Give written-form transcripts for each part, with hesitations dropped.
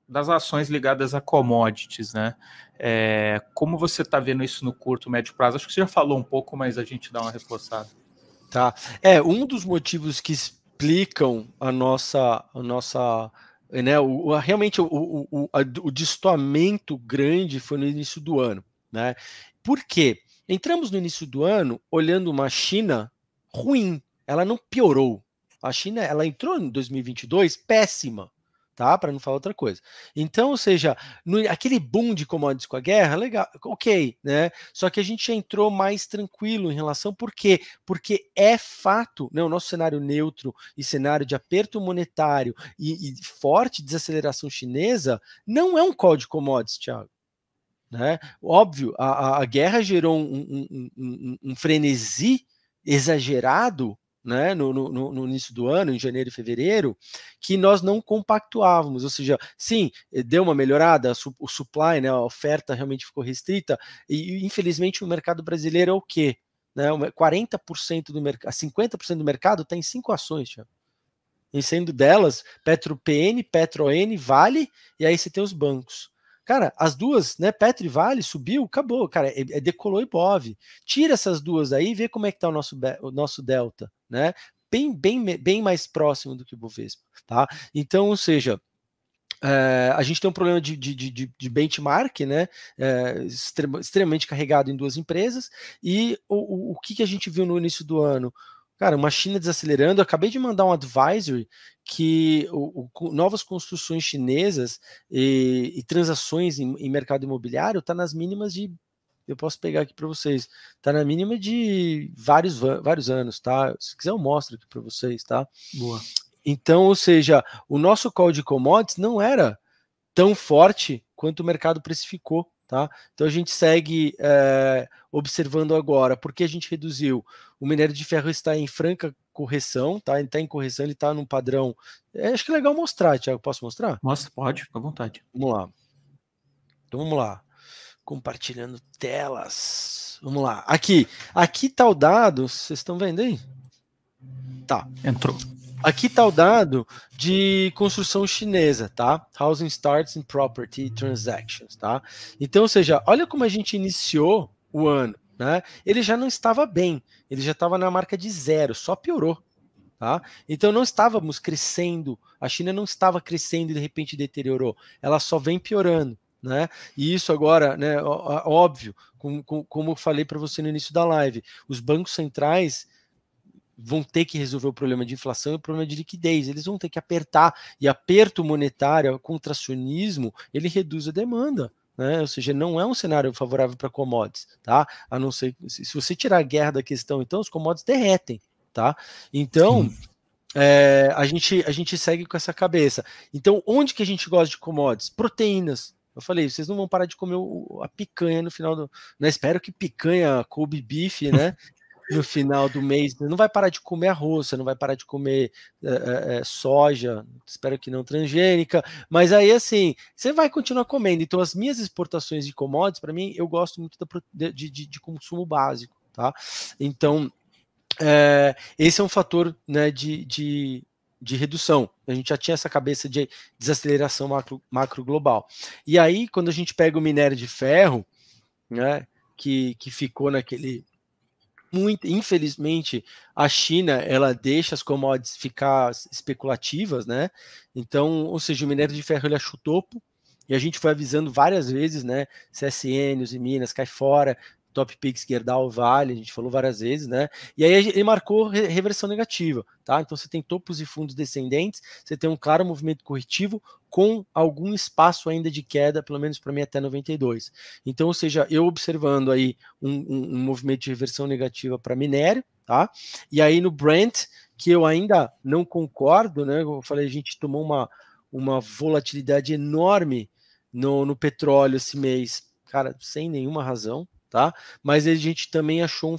das ações ligadas a commodities, né? Como você está vendo isso no curto, médio prazo? Acho que você já falou um pouco, mas a gente dá uma reforçada. Tá. Um dos motivos que explicam a nossa né, realmente o destoamento grande foi no início do ano, né? Por quê? Entramos no início do ano olhando uma China ruim, ela não piorou. A China, ela entrou em 2022 péssima, tá? Para não falar outra coisa. Então, ou seja, aquele boom de commodities com a guerra, legal, ok, né? Só que a gente já entrou mais tranquilo em relação, por quê? Porque é fato, né? O nosso cenário neutro e cenário de aperto monetário e forte desaceleração chinesa não é um call de commodities, Thiago. Né? Óbvio, a guerra gerou um frenesi exagerado, né, no início do ano, em janeiro e fevereiro, que nós não compactuávamos, ou seja, sim, deu uma melhorada, o supply, né, a oferta realmente ficou restrita, e infelizmente o mercado brasileiro é o quê? Né, 40% do mercado, 50% do mercado está em 5 ações, Thiago. E sendo delas, PetroPN, PetroN, Vale, e aí você tem os bancos. Cara, as duas, né, Petro e Vale, subiu, acabou, cara, decolou Ibov. Tira essas duas aí e vê como é que tá o nosso delta, né? Bem mais próximo do que o Bovespa, tá? Então, ou seja, a gente tem um problema de benchmark, né? Extremamente carregado em duas empresas, e o que a gente viu no início do ano? Cara, uma China desacelerando. Eu acabei de mandar um advisory que novas construções chinesas e transações em mercado imobiliário está nas mínimas de. Eu posso pegar aqui para vocês. Está na mínima de vários anos, tá? Se quiser, eu mostro aqui para vocês, tá? Boa. Então, ou seja, o nosso call de commodities não era tão forte quanto o mercado precificou. Tá? Então a gente segue observando agora, porque a gente reduziu. O minério de ferro está em franca correção, tá? Ele está em correção, ele está num padrão. Acho que é legal mostrar, Thiago. Posso mostrar? Mostra, pode, fica à vontade. Vamos lá. Então vamos lá. Compartilhando telas. Vamos lá. Aqui está o dado. Vocês estão vendo aí? Tá. Entrou. Aqui está o dado de construção chinesa, tá? Housing Starts and Property Transactions, tá? Então, ou seja, olha como a gente iniciou o ano, né? Ele já não estava bem, ele já estava na marca de 0, só piorou, tá? Então não estávamos crescendo, a China não estava crescendo e de repente deteriorou, ela só vem piorando, né? E isso agora, né? Óbvio, como eu falei para você no início da live, os bancos centrais vão ter que resolver o problema de inflação e o problema de liquidez. Eles vão ter que apertar, e aperto monetário, contracionismo, ele reduz a demanda. Né? Ou seja, não é um cenário favorável para commodities, tá? A não ser se você tirar a guerra da questão, então os commodities derretem, tá? Então a gente segue com essa cabeça. Então, onde que a gente gosta de commodities? Proteínas. Eu falei, vocês não vão parar de comer a picanha no final do. Né? Espero que picanha, Kobe beef, né? No final do mês, você não vai parar de comer arroz, você não vai parar de comer soja, espero que não transgênica, mas aí assim, você vai continuar comendo. Então as minhas exportações de commodities, para mim, eu gosto muito de consumo básico, tá? Então, esse é um fator, né, de redução. A gente já tinha essa cabeça de desaceleração macro global. E aí, quando a gente pega o minério de ferro, né, que ficou naquele... Infelizmente, a China ela deixa as commodities ficar especulativas, né? Então, ou seja, o minério de ferro ele achou o topo, e a gente foi avisando várias vezes, né? CSN, Uzi Minas, cai fora, Top Pix, Gerdau, Vale, a gente falou várias vezes, né? E aí ele marcou reversão negativa, tá? Então você tem topos e fundos descendentes, você tem um claro movimento corretivo com algum espaço ainda de queda, pelo menos para mim até 92. Então, ou seja, eu observando aí um movimento de reversão negativa para minério, tá? E aí no Brent, que eu ainda não concordo, né? Eu falei, a gente tomou uma volatilidade enorme no petróleo esse mês, cara, sem nenhuma razão, tá? Mas a gente também achou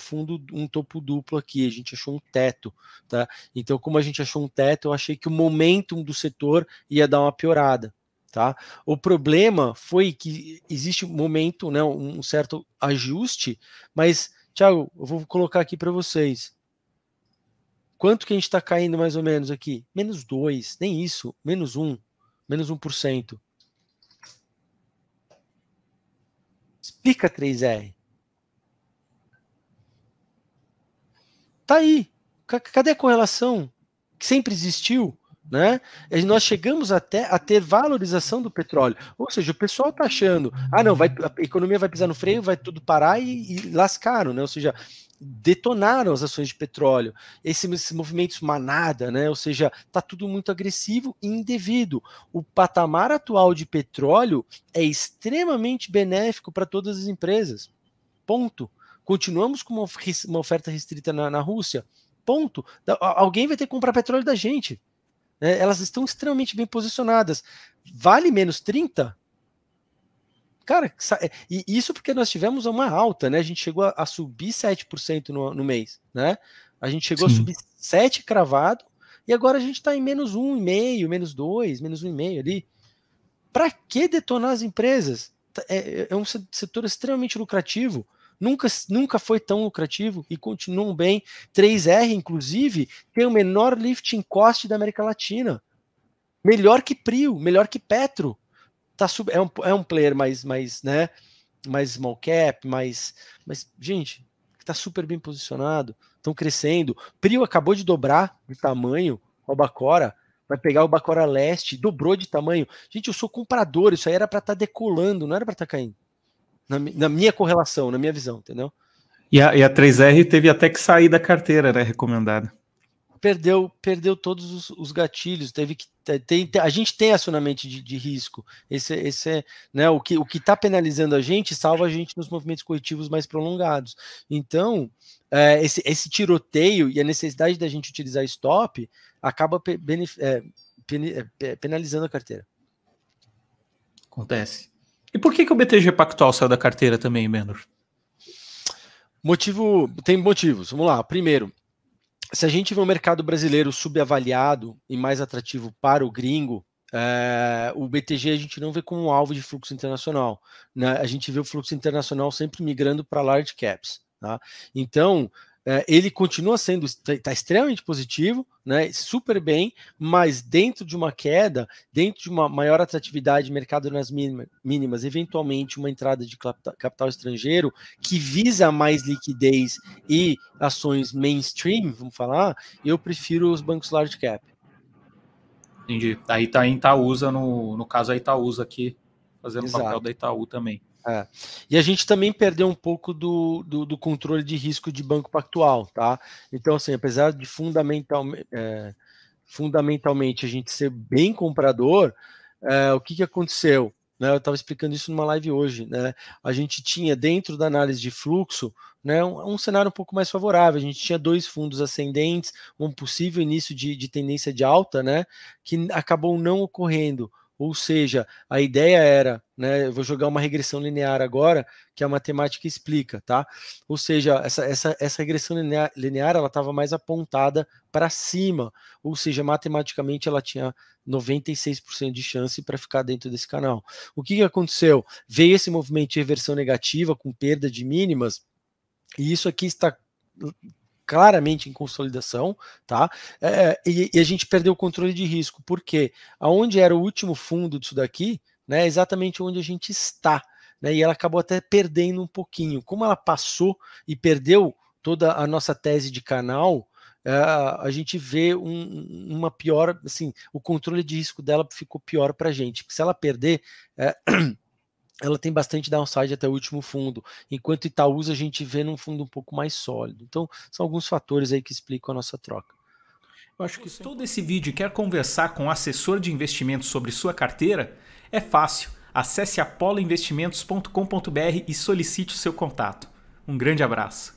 um topo duplo aqui, a gente achou um teto, tá? Então, como a gente achou um teto, eu achei que o momentum do setor ia dar uma piorada, tá? O problema foi que existe um momento, né, um certo ajuste, mas, Thiago, eu vou colocar aqui para vocês. Quanto que a gente está caindo mais ou menos aqui? -2, nem isso, -1%. Explica 3R. Tá aí. Cadê a correlação? Que sempre existiu, né? E nós chegamos até a ter valorização do petróleo. Ou seja, o pessoal tá achando, não, a economia vai pisar no freio, vai tudo parar e lascaram, né? Ou seja, detonaram as ações de petróleo. Esses movimentos manada, né? Ou seja, tá tudo muito agressivo e indevido. O patamar atual de petróleo é extremamente benéfico para todas as empresas. Ponto. Continuamos com uma oferta restrita na Rússia. Ponto. Alguém vai ter que comprar petróleo da gente. Elas estão extremamente bem posicionadas. Vale menos 30? Cara, e isso porque nós tivemos uma alta, né? A gente chegou a subir 7% no mês, né? A gente chegou a subir 7 cravado, e agora a gente está em menos 1,5, menos 2, menos 1,5 ali. Para que detonar as empresas? É um setor extremamente lucrativo. Nunca foi tão lucrativo e continuam bem. 3R, inclusive, tem o menor lifting cost da América Latina. Melhor que Prio, melhor que Petro. É um player mais small cap, mas gente, está super bem posicionado, estão crescendo. Prio acabou de dobrar de tamanho, o Albacora, vai pegar o Albacora Leste, dobrou de tamanho. Gente, eu sou comprador, isso aí era para estar decolando, não era para estar caindo. Na minha correlação, na minha visão, entendeu? E a 3R teve até que sair da carteira, né, recomendada. Perdeu todos os gatilhos, a gente tem acionamento de risco. Esse né, o que está penalizando a gente salva a gente nos movimentos corretivos mais prolongados. Então, esse tiroteio e a necessidade da gente utilizar stop acaba penalizando a carteira. Acontece. E por que o BTG Pactual saiu da carteira também, Menor? Tem motivos. Vamos lá. Primeiro, se a gente vê o mercado brasileiro subavaliado e mais atrativo para o gringo, o BTG a gente não vê como um alvo de fluxo internacional, né? A gente vê o fluxo internacional sempre migrando para large caps, tá? Então, ele continua sendo, está extremamente positivo, né? Super bem, mas dentro de uma queda, dentro de uma maior atratividade de mercado nas mínimas, eventualmente uma entrada de capital estrangeiro que visa mais liquidez e ações mainstream, vamos falar, eu prefiro os bancos large cap. Entendi. Aí tá em Itaúsa, no caso a Itaúsa aqui, fazendo o papel da Itaú também. E a gente também perdeu um pouco do controle de risco de Banco Pactual, tá? Então, assim, apesar de fundamentalmente a gente ser bem comprador, o que aconteceu? Né, eu estava explicando isso numa live hoje, né? A gente tinha dentro da análise de fluxo, né, um cenário um pouco mais favorável. A gente tinha 2 fundos ascendentes, um possível início de tendência de alta, né, que acabou não ocorrendo. Ou seja, a ideia era, né, eu vou jogar uma regressão linear agora, que a matemática explica, tá? Ou seja, essa regressão linear ela estava mais apontada para cima, ou seja, matematicamente ela tinha 96% de chance para ficar dentro desse canal. O que aconteceu? Veio esse movimento de reversão negativa com perda de mínimas, e isso aqui está claramente em consolidação, tá? E a gente perdeu o controle de risco, porque aonde era o último fundo disso daqui, né, é exatamente onde a gente está, né, e ela acabou até perdendo um pouquinho. Como ela passou e perdeu toda a nossa tese de canal, a gente vê uma pior, assim, o controle de risco dela ficou pior para a gente. Se ela perder, ela tem bastante downside até o último fundo, enquanto Itaúsa a gente vê num fundo um pouco mais sólido. Então, são alguns fatores aí que explicam a nossa troca. Eu acho que todo esse vídeo quer conversar com um assessor de investimentos sobre sua carteira? É fácil. Acesse apoloinvestimentos.com.br e solicite o seu contato. Um grande abraço.